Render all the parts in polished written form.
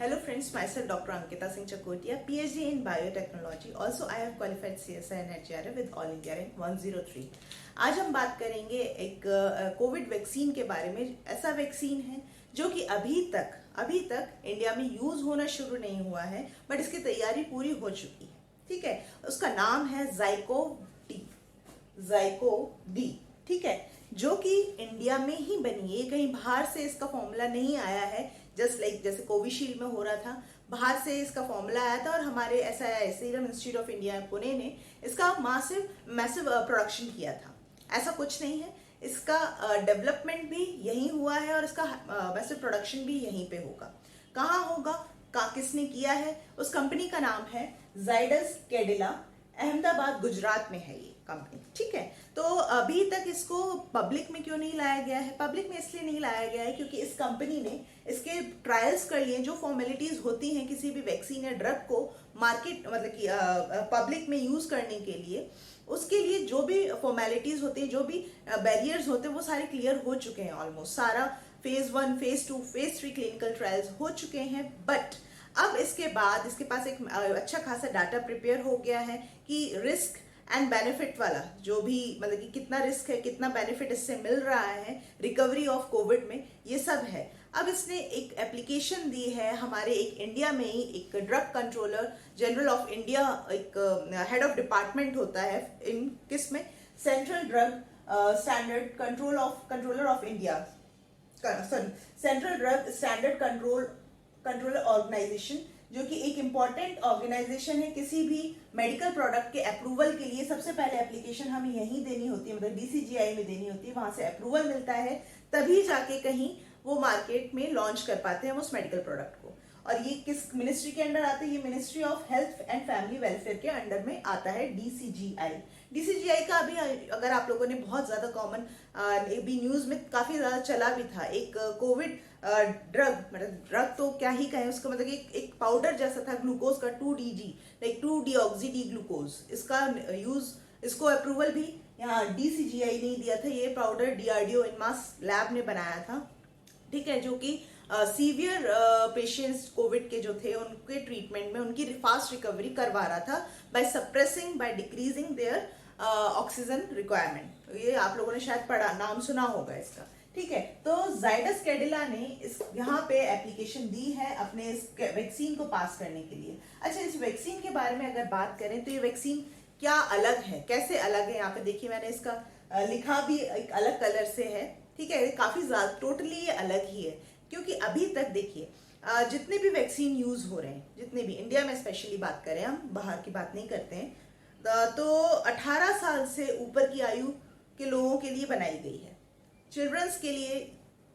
Hello friends, myself Dr. Ankita Singh Chakotia, PhD in Biotechnology. Also, I have qualified CSI and HRA with All India Rank 103. आज हम बात करेंगे एक Covid vaccine के बारे में। ऐसा वैक्सीन है जो कि अभी तक इंडिया में यूज होना शुरू नहीं हुआ है, बट इसकी तैयारी पूरी हो चुकी है। ठीक है, उसका नाम है ज़ाइकोव-डी। ठीक है, जो कि इंडिया में ही बनी है, कहीं बाहर से इसका फॉर्मूला नहीं आया है। जैसे कोविशील्ड में हो रहा था, बाहर से इसका फॉर्मूला आया था और हमारे serum institute of India Pune ने इसका मैसिव प्रोडक्शन किया था। ऐसा कुछ नहीं है, इसका डेवलपमेंट भी यहीं हुआ है और इसका मैसिव प्रोडक्शन भी यहीं पे होगा। कहाँ होगा, किसने किया है, उस कंपनी का नाम है जाइडस कैडिला। अहमदाबाद गुजरात में है ये कंपनी। ठीक है, तो अभी तक इसको पब्लिक में क्यों नहीं लाया गया है? पब्लिक में इसलिए नहीं लाया गया है क्योंकि इस कंपनी ने इसके ट्रायल्स कर लिए। जो फॉर्मेलिटीज होती हैं किसी भी वैक्सीन या ड्रग को मार्केट मतलब कि पब्लिक में यूज करने के लिए, उसके लिए जो भी फॉर्मेलिटीज होती हैं, जो भी बैरियर्स होते हैं, वो सारे क्लियर हो चुके हैं। ऑलमोस्ट सारा phase 1, phase 2, phase 3 clinical trials हो चुके हैं। बट अब इसके बाद इसके पास एक अच्छा खासा डाटा प्रिपेयर हो गया है कि रिस्क एंड बेनिफिट वाला जो भी मतलब कि कितना रिस्क है, कितना बेनिफिट इससे मिल रहा है रिकवरी ऑफ कोविड में, ये सब है। अब इसने एक एप्लीकेशन दी है हमारे एक इंडिया में ही एक drug controller general of India, एक हेड ऑफ डिपार्टमेंट होता है इन किसमें, central drug standard controller of India, central drug standard controller organization, जो कि एक इंपॉर्टेंट ऑर्गेनाइजेशन है। किसी भी मेडिकल प्रोडक्ट के अप्रूवल के लिए सबसे पहले एप्लीकेशन हमें यहीं देनी होती है, मतलब DCGI में देनी होती है, वहां से अप्रूवल मिलता है, तभी जाके कहीं वो मार्केट में लॉन्च कर पाते हैं उस मेडिकल प्रोडक्ट को। और ये किस मिनिस्ट्री के अंडर आता है? ये ministry of health and family welfare के अंडर में आता है DCGI का। अभी अगर आप लोगों ने बहुत ज्यादा कॉमन भी न्यूज में काफी ज्यादा चला भी था, एक कोविड ड्रग, मतलब ड्रग तो क्या ही कहें उसका, मतलब एक पाउडर जैसा था ग्लूकोज का, 2DG like 2-deoxy D glucose. इसका यूज, इसको अप्रूवल भी यहाँ DCGI नहीं दिया था। ये पाउडर DRDO इनमास लैब ने बनाया था। ठीक है, जो कि सीवियर पेशेंट्स कोविड के जो थे उनके ट्रीटमेंट में उनकी फास्ट रिकवरी करवा रहा था by decreasing their oxygen requirement. ये आप लोगों ने शायद पढ़ा, नाम सुना होगा इसका। ठीक है, तो जाइडस कैडिला ने इस यहाँ पे एप्लीकेशन दी है अपने इस वैक्सीन को पास करने के लिए। अच्छा, इस वैक्सीन के बारे में अगर बात करें तो ये वैक्सीन क्या अलग है, कैसे अलग है, यहाँ पे देखिए मैंने इसका लिखा भी एक अलग कलर से है। ठीक है, काफी ज्यादा टोटली ये अलग ही है, क्योंकि अभी तक देखिए जितने भी वैक्सीन यूज हो रहे हैं, जितने भी इंडिया में स्पेशली बात करें, हम बाहर की बात नहीं करते हैं, तो 18 साल से ऊपर की आयु के लोगों के लिए बनाई गई है, चिल्ड्रंस के लिए।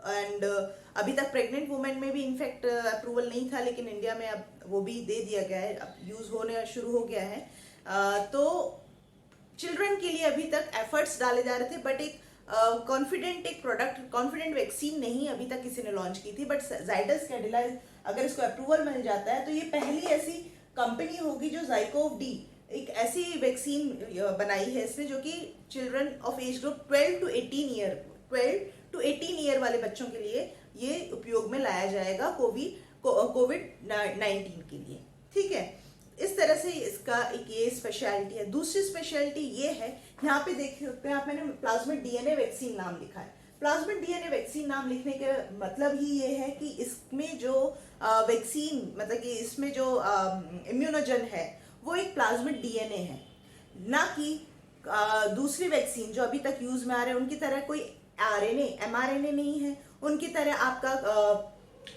एंड अभी तक प्रेग्नेंट वुमेन में भी इनफैक्ट अप्रूवल नहीं था, लेकिन इंडिया में अब वो भी दे दिया गया है, अब यूज होने शुरू हो गया है। तो चिल्ड्रन के लिए अभी तक एफर्ट्स डाले जा रहे थे, बट एक कॉन्फिडेंट वैक्सीन नहीं अभी तक किसी ने लॉन्च की थी। बट जाइडस कैडिला, अगर इसको अप्रूवल मिल जाता है तो ये पहली ऐसी कंपनी होगी जो ज़ाइकोव-डी, एक ऐसी वैक्सीन बनाई है इसने जो कि children of age group 12 to 18 year वाले बच्चों के लिए ये उपयोग में लाया जाएगा कोविड-19 के लिए। ठीक है, इस तरह से इसका एक ये स्पेशलिटी है। दूसरी स्पेशलिटी ये है, यहाँ पे देख सकते हैं आप, मैंने प्लाज्मिड डीएनए वैक्सीन नाम लिखा है। प्लाज्मिड डीएनए वैक्सीन नाम लिखने का मतलब ही ये है कि इसमें जो वैक्सीन, मतलब कि इसमें जो इम्यूनोजन है वो एक प्लाज्मिड डीएनए है, ना कि दूसरी वैक्सीन जो अभी तक यूज में आ रहे हैं उनकी तरह कोई RNA mRNA नहीं है, उनकी तरह आपका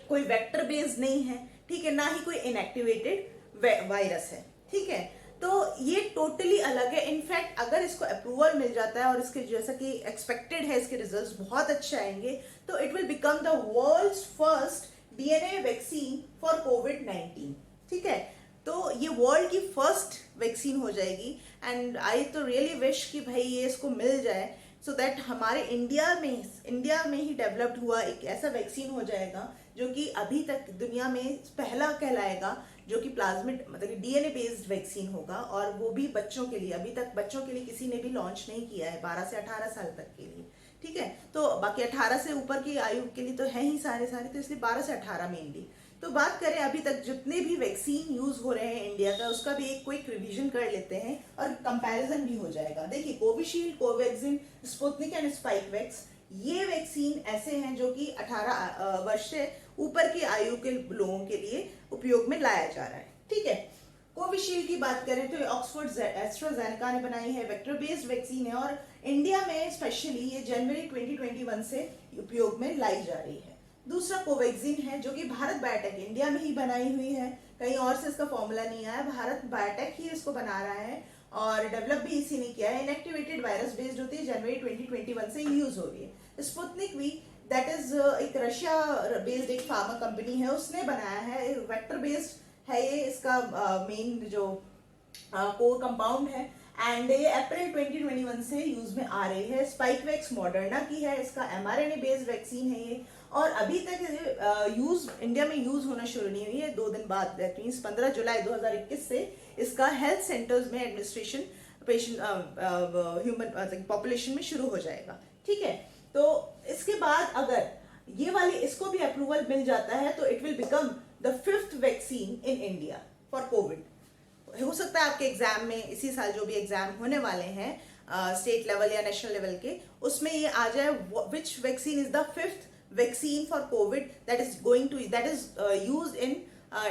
कोई वेक्टर बेस्ड नहीं है। ठीक है, ना ही कोई इनएक्टिवेटेड वायरस है। ठीक है, तो ये टोटली अलग है। इनफैक्ट अगर इसको अप्रूवल मिल जाता है और इसके जैसा कि एक्सपेक्टेड है, इसके रिजल्ट्स बहुत अच्छे आएंगे, तो it will become the world's first DNA vaccine for कोविड-19। ठीक है, तो ये वर्ल्ड की फर्स्ट वैक्सीन हो जाएगी। एंड आई तो रियली विश कि भाई ये इसको मिल जाए, सो दैट हमारे इंडिया में ही डेवलप्ड हुआ एक ऐसा वैक्सीन हो जाएगा जो कि अभी तक दुनिया में पहला कहलाएगा, जो कि प्लाज्मिड मतलब DNA बेस्ड वैक्सीन होगा, और वो भी बच्चों के लिए। अभी तक बच्चों के लिए किसी ने भी लॉन्च नहीं किया है, 12 से 18 साल तक के लिए। ठीक है, तो बाकी 18 से ऊपर की आयु के लिए तो है ही सारे, तो इसलिए 12 से 18 मेनली। तो बात करें अभी तक जितने भी वैक्सीन यूज हो रहे हैं इंडिया का, उसका भी एक क्विक रिवीजन कर लेते हैं और कंपैरिजन भी हो जाएगा। देखिए, कोविशील्ड, कोवैक्सीन, स्पुतनिक एंड स्पाइकवैक्स, ये वैक्सीन ऐसे हैं जो कि 18 वर्ष से ऊपर की आयु के लोगों के लिए उपयोग में लाया जा रहा है। ठीक है, कोविशील्ड की बात करें तो ऑक्सफोर्ड एस्ट्राजेनेका ने बनाई है, वेक्टर बेस्ड वैक्सीन है और इंडिया में स्पेशली ये जनवरी 2021 से उपयोग में लाई जा रही है। दूसरा कोवैक्सीन है जो कि भारत बायोटेक इंडिया में ही बनाई हुई है, कहीं और से इसका फॉर्मूला नहीं आया, भारत बायोटेक ही इसको बना रहा है और डेवलप भी इसी ने किया है। इनएक्टिवेटेड वायरस बेस्ड होती है, जनवरी 2021 से यूज हो रही है। स्पुतनिक वी, दैट इज एक रशिया बेस्ड एक फार्मा कंपनी है, उसने बनाया है, वेक्टर बेस्ड है ये, इसका मेन जो कोर कंपाउंड है एंड ये अप्रैल 2021 से यूज में आ रही है। स्पाइकवैक्स मॉडर्ना की है, इसका mRNA बेस्ड वैक्सीन है ये और अभी तक यूज इंडिया में यूज होना शुरू नहीं हुई है, 2 दिन बाद दैट मीन्स 15 जुलाई 2021 से इसका हेल्थ सेंटर्स में एडमिनिस्ट्रेशन पेशेंट ह्यूमन पॉपुलेशन में शुरू हो जाएगा। ठीक है, तो इसके बाद अगर ये वाली इसको भी अप्रूवल मिल जाता है तो it will become the 5th vaccine in India for Covid. हो सकता है आपके एग्जाम में इसी साल जो भी एग्जाम होने वाले हैं स्टेट लेवल या नेशनल लेवल के, उसमें ये आ जाए विच vaccine is the 5th vaccine for Covid that is used in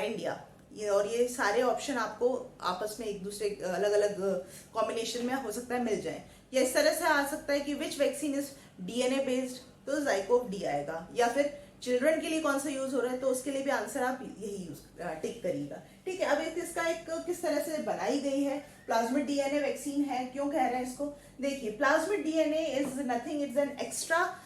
India. और ये सारे ऑप्शन आपको आपस में एक दूसरे अलग अलग कॉम्बिनेशन में हो सकता है मिल जाए, या इस तरह से आ सकता है कि विच वैक्सीन इज डीएनए बेस्ड तो ज़ाइकोव डी आएगा, या फिर चिल्ड्रन के लिए कौन सा यूज हो रहा है तो उसके लिए भी आंसर आप यही यूज टिक करिएगा। ठीक है, अब इसका एक किस तरह से बनाई गई है, प्लाज्मिड डीएनए वैक्सीन है। क्यों कह रहे हैं इसको, देखिए plasmid DNA is nothing, it's an extra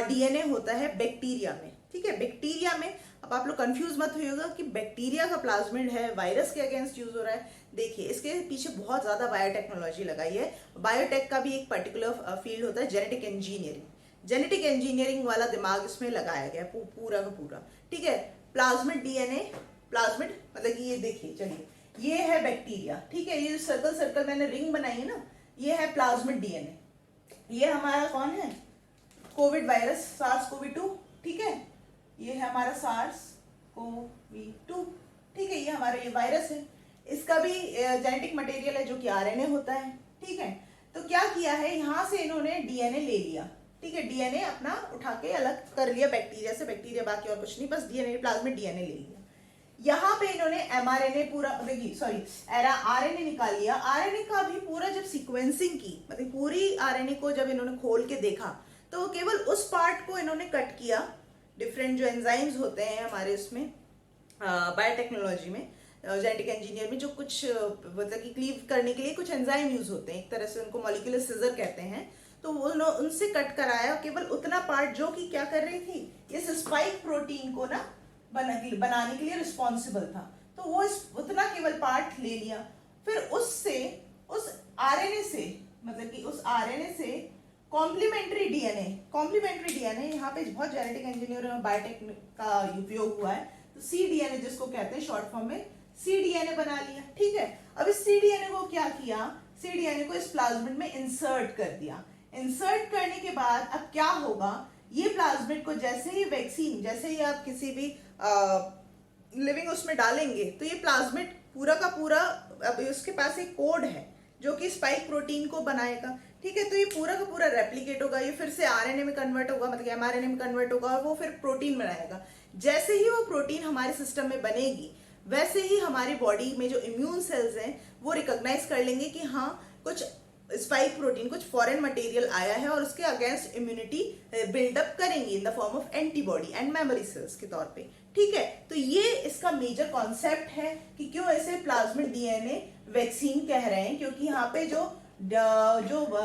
DNA होता है बैक्टीरिया में। ठीक है, बैक्टीरिया में, अब आप लोग कंफ्यूज मत होइएगा कि बैक्टीरिया का प्लाज्मिड है, वायरस के अगेंस्ट यूज हो रहा है। देखिए इसके पीछे बहुत ज्यादा बायोटेक्नोलॉजी लगाई है। बायोटेक का भी एक पर्टिकुलर फील्ड होता है जेनेटिक इंजीनियरिंग, जेनेटिक इंजीनियरिंग वाला दिमाग इसमें लगाया गया पूरा का पूरा। ठीक है, प्लाज्मिड डीएनए, प्लाज्मिड मतलब कि ये देखिए, चलिए ये है बैक्टीरिया। ठीक है, ये सर्कल सर्कल मैंने रिंग बनाई है ना, ये है प्लाज्मिड डीएनए। ये हमारा कौन है, कोविड वायरस SARS-CoV-2। ठीक है, ये है हमारा SARS-CoV-2। ठीक है, ये हमारा ये वायरस है, इसका भी जेनेटिक मटेरियल है जो कि आरएनए होता है। ठीक है, तो क्या किया है, यहाँ से इन्होंने डीएनए ले लिया। ठीक है, डीएनए अपना उठा के अलग कर लिया बैक्टीरिया से, बैक्टीरिया बाकी और कुछ नहीं, बस डीएनए प्लाज्मिड डीएनए ले लिया। यहाँ पे इन्होंने एमआरएनए पूरा आरएनए निकाल लिया। आरएनए का भी पूरा जब सीक्वेंसिंग की, मतलब पूरी आरएनए को जब इन्होंने खोल के देखा तो केवल उस पार्ट को इन्होंने कट किया। डिफरेंट जो एंजाइम्स होते हैं हमारे उसमें बायोटेक्नोलॉजी में, जेनेटिक इंजीनियर में, जो कुछ मतलब कि क्लीव करने के लिए कुछ एंजाइम यूज होते हैं, एक तरह से उनको मॉलिक्यूलर सिजर कहते हैं, तो वो उनसे कट कराया केवल उतना पार्ट जो कि क्या कर रही थी, इस स्पाइक प्रोटीन को ना बनाने के लिए रिस्पॉन्सिबल था। तो वो उतना केवल पार्ट ले लिया, फिर उससे उस आरएनए से, मतलब कि उस आरएनए से कॉम्प्लीमेंट्री डीएनए, यहाँ पे बहुत जेनेटिक इंजीनियर और बायोटेक का उपयोग हुआ है, तो cDNA जिसको कहते हैं शॉर्ट फॉर्म में, cDNA बना लिया। ठीक है, अब इस cDNA को क्या किया, cDNA को इस प्लाज्मिड में इंसर्ट कर दिया। इंसर्ट करने के बाद अब क्या होगा, ये प्लाज्मिड को जैसे ही वैक्सीन, जैसे ही आप किसी भी लिविंग उसमें डालेंगे तो ये प्लाज्मिड पूरा का पूरा, अब उसके पास एक कोड है जो कि स्पाइक प्रोटीन को बनाएगा। ठीक है, तो ये पूरा का पूरा रेप्लिकेट होगा, ये फिर से आरएनए में कन्वर्ट होगा, मतलब एमआरएनए में कन्वर्ट होगा और वो फिर प्रोटीन बनाएगा। जैसे ही वो प्रोटीन हमारे सिस्टम में बनेगी, वैसे ही हमारी बॉडी में जो इम्यून सेल्स हैं वो रिकॉग्नाइज कर लेंगे कि हाँ कुछ स्पाइक प्रोटीन, कुछ फॉरेन मटेरियल आया है और उसके अगेंस्ट इम्यूनिटी बिल्डअप करेंगे in the form of antibody and memory cells के तौर पे। ठीक है, तो ये इसका मेजर कॉन्सेप्ट है कि क्यों ऐसे प्लाज्मिड डीएनए वैक्सीन कह रहे हैं, क्योंकि यहाँ पे जो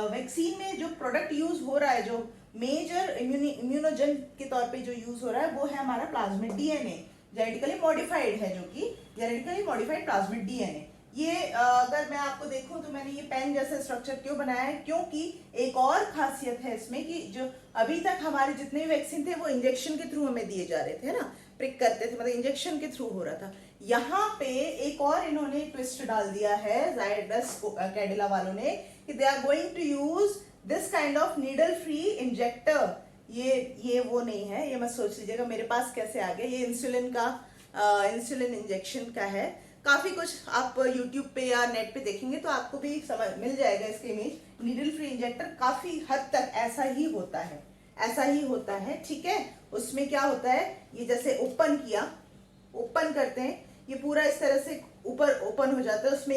वैक्सीन में जो प्रोडक्ट यूज हो रहा है, जो मेजर इम्यूनोजन के तौर पे जो यूज हो रहा है वो है हमारा प्लाज्मिड डीएनए, जेनेटिकली मॉडिफाइड है, जो कि जेनेटिकली मॉडिफाइड प्लाज्मिड डीएनए। ये अगर मैं आपको देखूं तो मैंने ये पेन जैसा स्ट्रक्चर क्यों बनाया है, क्योंकि एक और खासियत है इसमें कि जो अभी तक हमारे जितने भी वैक्सीन थे वो इंजेक्शन के थ्रू हमें दिए जा रहे थे ना, प्रिक करते थे, मतलब इंजेक्शन के थ्रू हो रहा था। यहाँ पे एक और इन्होंने ट्विस्ट डाल दिया है जायडस कैडिला वालों ने, कि they are going to use this kind of needle free injector. ये वो नहीं है, ये मत सोच लीजिएगा मेरे पास कैसे आ गया, ये इंसुलिन का इंसुलिन इंजेक्शन का है। काफी कुछ आप यूट्यूब पे या नेट पे देखेंगे तो आपको भी समझ मिल जाएगा इसके इमेज। नीडल फ्री इंजेक्टर काफी हद तक ऐसा ही होता है, ऐसा ही होता है, ठीक है। उसमें क्या होता है, ये जैसे ओपन किया, ओपन करते हैं, ये पूरा इस तरह से ऊपर ओपन हो जाता है। उसमें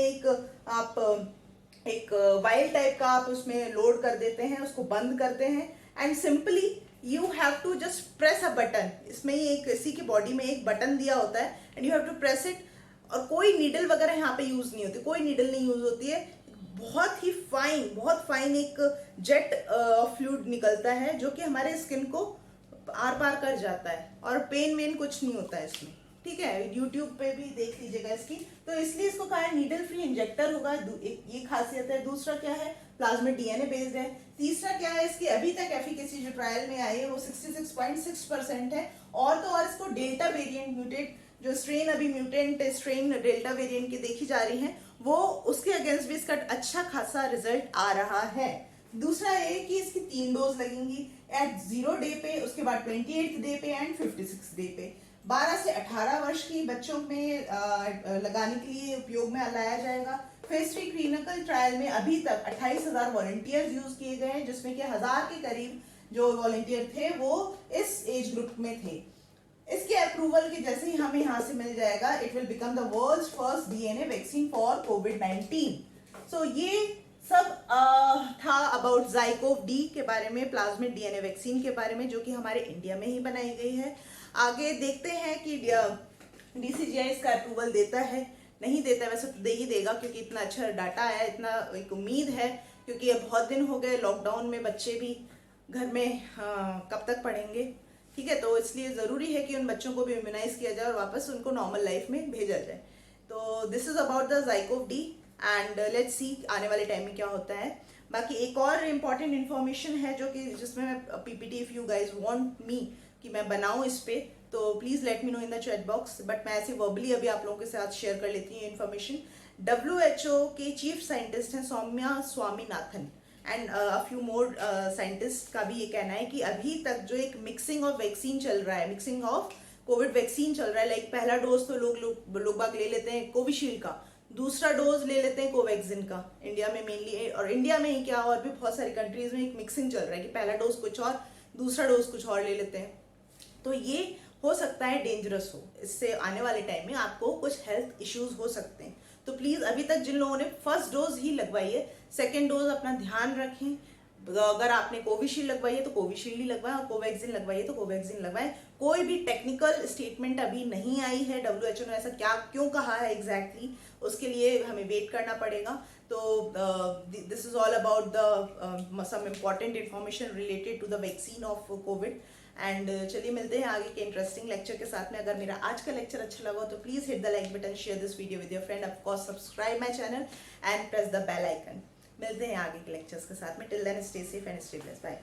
एक वायल टाइप का आप उसमें लोड कर देते हैं, उसको बंद करते हैं and simply you have to just press a button. इसमें ही एक इसी की बॉडी में एक बटन दिया होता है and you have to press it. और कोई नीडल वगैरह यहाँ पे यूज नहीं होती, कोई नीडल नहीं यूज होती है। बहुत ही फाइन, बहुत फाइन एक जेट फ्लूइड निकलता है जो कि हमारे स्किन को आर पार कर जाता है और पेन वेन कुछ नहीं होता है इसमें, ठीक है। यूट्यूब पे भी देख लीजिएगा इसकी। तो इसलिए इसको कहा है नीडल फ्री इंजेक्टर होगा, एक ये खासियत है। दूसरा क्या है, प्लाज्मिड डीएनए बेस्ड है। तीसरा क्या है, इसकी अभी तक एफिकेसी जो ट्रायल में आई है वो 66.6% है। और तो और इसको डेल्टा वेरिएंट म्यूटेट, जो स्ट्रेन अभी म्यूटेंट स्ट्रेन डेल्टा वेरिएंट की देखी जा रही है, वो उसके अगेंस्ट भी इसका अच्छा खासा रिजल्ट आ रहा है। दूसरा ये कि इसकी 3 डोज लगेंगी, एट 0 डे पे, उसके बाद 28 डे पे एंड 56 डे पे। 12 से 18 वर्ष की बच्चों में लगाने के लिए उपयोग में लाया जाएगा। फेज 3 क्लिनिकल ट्रायल में अभी तक 28,000 वॉलंटियर्स यूज किए गए हैं, जिसमें कि 1000 के करीब जो वॉलंटियर थे वो इस एज ग्रुप में थे। इसके अप्रूवल के जैसे ही हमें यहाँ से मिल जाएगा, it will become the world's first DNA vaccine for कोविड-19। सो ये सब था अबाउट ज़ाइकोव डी के बारे में, प्लाज्मिड डीएनए वैक्सीन के बारे में, जो कि हमारे इंडिया में ही बनाई गई है। आगे देखते हैं कि डीसीजीआई इसका अप्रूवल देता है नहीं देता है। वैसे तो दे ही देगा क्योंकि इतना अच्छा डाटा आया, इतना एक उम्मीद है, क्योंकि ये बहुत दिन हो गए लॉकडाउन में, बच्चे भी घर में कब तक पढ़ेंगे, ठीक है। तो इसलिए ज़रूरी है कि उन बच्चों को भी इम्यूनाइज किया जाए और वापस उनको नॉर्मल लाइफ में भेजा जाए। तो this is about the ZyCoV D and let's see आने वाले टाइम में क्या होता है। बाकी एक और इम्पॉर्टेंट इन्फॉर्मेशन है जो कि जिसमें मैं PPT, if you guys want me कि मैं बनाऊं इस पे, तो please let me know in the chat box. But मैं ऐसे वर्बली अभी आप लोगों के साथ शेयर कर लेती हूँ इन्फॉर्मेशन। WHO के चीफ साइंटिस्ट हैं Soumya Swaminathan and a few more scientist का भी ये कहना है कि अभी तक जो एक मिक्सिंग ऑफ वैक्सीन चल रहा है, मिक्सिंग ऑफ कोविड वैक्सीन चल रहा है, लाइक पहला डोज तो लोग बाग ले लेते हैं कोविशील्ड का, दूसरा डोज ले लेते हैं कोवैक्सिन का इंडिया में मेनली, और इंडिया में ही क्या और भी बहुत सारी कंट्रीज में एक मिक्सिंग चल रहा है कि पहला डोज कुछ और दूसरा डोज कुछ और ले लेते हैं। तो ये हो सकता है डेंजरस हो, इससे आने वाले टाइम में आपको कुछ हेल्थ इश्यूज हो सकते हैं। तो प्लीज अभी तक जिन लोगों ने फर्स्ट डोज ही लगवाई है, सेकेंड डोज अपना ध्यान रखें। अगर आपने कोविशील्ड लगवाई है तो कोविशील्ड ही लगवाएं, और कोवैक्सिन लगवाई है तो कोवैक्सिन लगवाएं। कोई भी टेक्निकल स्टेटमेंट अभी नहीं आई है, WHO ने ऐसा क्या क्यों कहा है एग्जैक्टली, उसके लिए हमें वेट करना पड़ेगा। तो this is all about the some important information related to the vaccine of COVID. And चलिए मिलते हैं आगे के इंटरेस्टिंग लेक्चर के साथ में। अगर मेरा आज का लेक्चर अच्छा लगा तो please hit the like button, share this video with your friend, of course subscribe my channel and press the bell icon. मिलते हैं आगे के लेक्चर्स के साथ में। Till then stay safe and stay blessed, bye.